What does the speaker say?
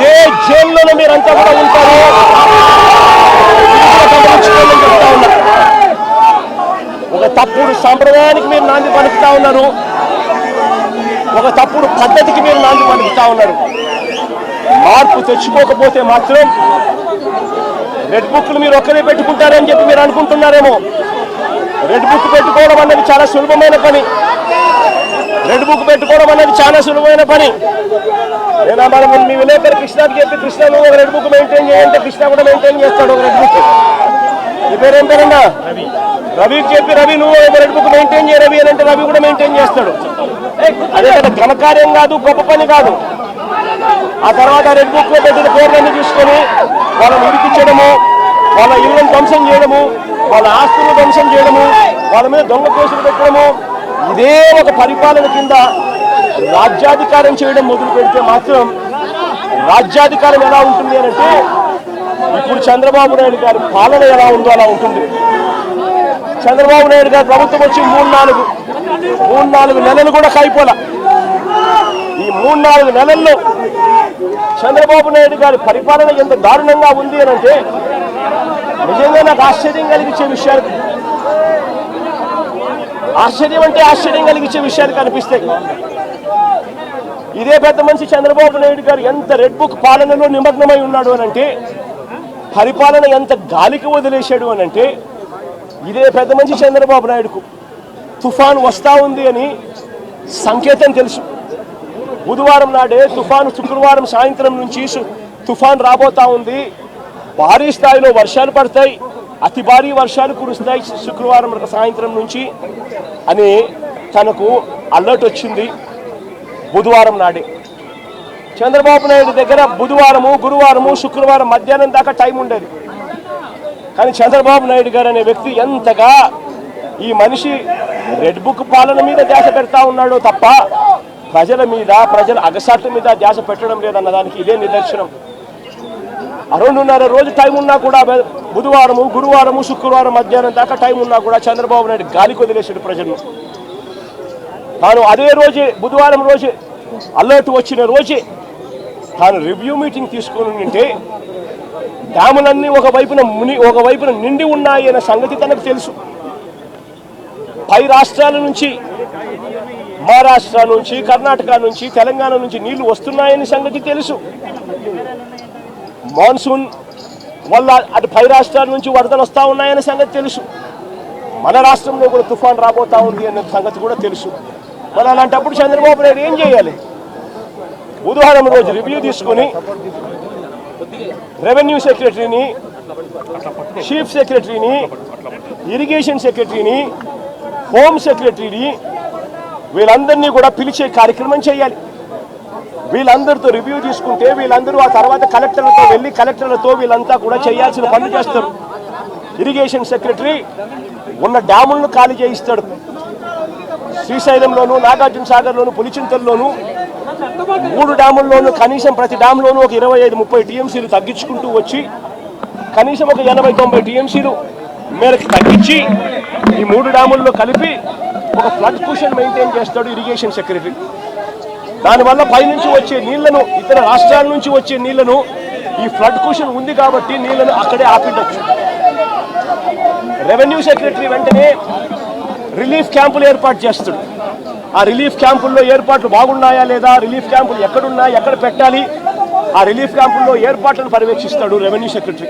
ఏ జైల్లోనూ మీరంతా కూడా ఉంటారు. చెప్తా ఉన్నా, ఒక తప్పుడు సాంప్రదాయానికి మీరు నాంది పలుకుతా ఉన్నారు, ఒక తప్పుడు పద్ధతికి మీరు నాంది పలుకుతా ఉన్నారు. మార్పు తెచ్చుకోకపోతే మాత్రం రెడ్ బుక్లు మీరు ఒక్కరే పెట్టుకుంటారని చెప్పి మీరు అనుకుంటున్నారేమో. రెడ్ బుక్ పెట్టుకోవడం అన్నది చాలా సులభమైన పని. రెడ్ బుక్ పెట్టుకోవడం అనేది చాలా సులభమైన పని. నేను మనం మీ విలేకరు కృష్ణకి చెప్పి, కృష్ణ నువ్వు ఒక రెడ్ బుక్ మెయింటైన్ చేయంటే కృష్ణ కూడా మెయింటైన్ చేస్తాడు ఒక రెడ్ బుక్. నీ పేరేం పేరన్నా? రవికి చెప్పి, రవి నువ్వు ఒక రెడ్ బుక్ మెయింటైన్ చేయ రవి అని అంటే రవి కూడా మెయింటైన్ చేస్తాడు. అదే కదా ఘనకార్యం కాదు, గొప్ప పని కాదు. ఆ తర్వాత రెడ్ బుక్ లో పెట్టిన పేర్లన్నీ తీసుకొని వాళ్ళని ఇరికించడము, వాళ్ళ ఇళ్లను ధ్వంసం చేయడము, వాళ్ళ ఆస్తులను ధ్వంసం చేయడము, వాళ్ళ మీద దొంగ కేసులు పెట్టడము, ఇదే ఒక పరిపాలన కింద రాజ్యాధికారం చేయడం మొదలు పెడితే మాత్రం రాజ్యాధికారం ఎలా ఉంటుంది అని అంటే ఇప్పుడు చంద్రబాబు నాయుడు గారి పాలన ఎలా ఉందో అలా ఉంటుంది. చంద్రబాబు నాయుడు గారి ప్రభుత్వం వచ్చి 3-4 నెలలు కూడా కాయిపోలా. ఈ 3-4 నెలల్లో చంద్రబాబు నాయుడు గారి పరిపాలన ఎంత దారుణంగా ఉంది అని అంటే నిజంగా నాకు ఆశ్చర్యం కలిగించే విషయాలు, ఆశ్చర్యం కలిగించే విషయాలు కనిపిస్తాయి. ఇదే పెద్ద మనిషి చంద్రబాబు నాయుడు గారు ఎంత రెడ్ బుక్ పాలనలో నిమగ్నమై ఉన్నాడు అని అంటే, పరిపాలన ఎంత గాలికి వదిలేశాడు అని అంటే, ఇదే పెద్ద మనిషి చంద్రబాబు నాయుడుకు తుఫాను వస్తా ఉంది అని సంకేతం తెలుసు. బుధవారం నాడే తుఫాను, శుక్రవారం సాయంత్రం నుంచి తుఫాను రాబోతా ఉంది, భారీ స్థాయిలో వర్షాలు పడతాయి, అతి భారీ వర్షాలు కురుస్తాయి శుక్రవారం సాయంత్రం నుంచి అని తనకు అలర్ట్ వచ్చింది. బుధవారం నాడే చంద్రబాబు నాయుడు దగ్గర బుధవారము, గురువారము, శుక్రవారం మధ్యాహ్నం దాకా టైం ఉండేది. కానీ చంద్రబాబు నాయుడు గారు అనే వ్యక్తి ఎంతగా ఈ మనిషి రెడ్ బుక్ పాలన మీద ధ్యాస పెడతా ఉన్నాడో తప్ప ప్రజల మీద, ప్రజల అగసాట్ల మీద ధ్యాస పెట్టడం లేదన్న దానికి ఇదే నిదర్శనం. 2.5 రోజు టైం ఉన్నా కూడా, బుధవారము, గురువారము, శుక్రవారం మధ్యాహ్నం దాకా టైం ఉన్నా కూడా చంద్రబాబు నాయుడు గాలికి వదిలేసాడు ప్రజలను. తాను అదే రోజే, బుధవారం రోజే అలర్ట్ వచ్చిన రోజే తాను రివ్యూ మీటింగ్ తీసుకుని ఉంటే డ్యాములన్నీ ఒకవైపున నిండి ఉన్నాయి అనే సంగతి తనకు తెలుసు. పై రాష్ట్రాల నుంచి, మహారాష్ట్ర నుంచి, కర్ణాటక నుంచి, తెలంగాణ నుంచి నీళ్లు వస్తున్నాయని సంగతి తెలుసు. మాన్సూన్ వల్ల అటు పై రాష్ట్రాల నుంచి వరదలు వస్తూ ఉన్నాయనే సంగతి తెలుసు. మన రాష్ట్రంలో కూడా తుఫాన్ రాబోతా ఉంది అనే సంగతి కూడా తెలుసు. మరి అలాంటప్పుడు చంద్రబాబు నాయుడు ఏం చేయాలి? బుధవారం రోజు రివ్యూ తీసుకుని రెవెన్యూ సెక్రటరీని, చీఫ్ సెక్రటరీని, ఇరిగేషన్ సెక్రటరీని, హోమ్ సెక్రటరీని వీళ్ళందరినీ కూడా పిలిచే కార్యక్రమం చేయాలి. వీళ్ళందరితో రివ్యూ తీసుకుంటే వీళ్ళందరూ ఆ తర్వాత కలెక్టర్లతో వెళ్ళి కలెక్టర్లతో వీళ్ళంతా కూడా చేయాల్సిన పనులు చేస్తారు. ఇరిగేషన్ సెక్రటరీ ఉన్న డ్యాములను ఖాళీ చేయిస్తాడు. శ్రీశైలంలోను, నాగార్జున సాగర్లోను, పులిచింతల్లోను 3 డ్యాముల్లోనూ కనీసం ప్రతి డ్యామ్లోనూ ఒక 25-30 టీఎంసీలు తగ్గించుకుంటూ వచ్చి కనీసం ఒక 80-90 టీఎంసీలు మేరకు తగ్గించి ఈ 3 డ్యాముల్లో కలిపి ఒక ఫ్లడ్ కుషన్ మెయింటైన్ చేస్తాడు ఇరిగేషన్ సెక్రటరీ. దానివల్ల పైనుంచి వచ్చే నీళ్లను, ఇతర రాష్ట్రాల నుంచి వచ్చే నీళ్లను, ఈ ఫ్లడ్ కుషన్ ఉంది కాబట్టి నీళ్లను అక్కడే ఆపిడొచ్చు. రెవెన్యూ సెక్రటరీ వెంటనే రిలీఫ్ క్యాంపులు ఏర్పాటు చేస్తాడు. ఆ రిలీఫ్ క్యాంపుల్లో ఏర్పాట్లు బాగున్నాయా లేదా, రిలీఫ్ క్యాంపులు ఎక్కడున్నాయి, ఎక్కడ పెట్టాలి, ఆ రిలీఫ్ క్యాంపుల్లో ఏర్పాట్లను పర్యవేక్షిస్తాడు రెవెన్యూ సెక్రటరీ.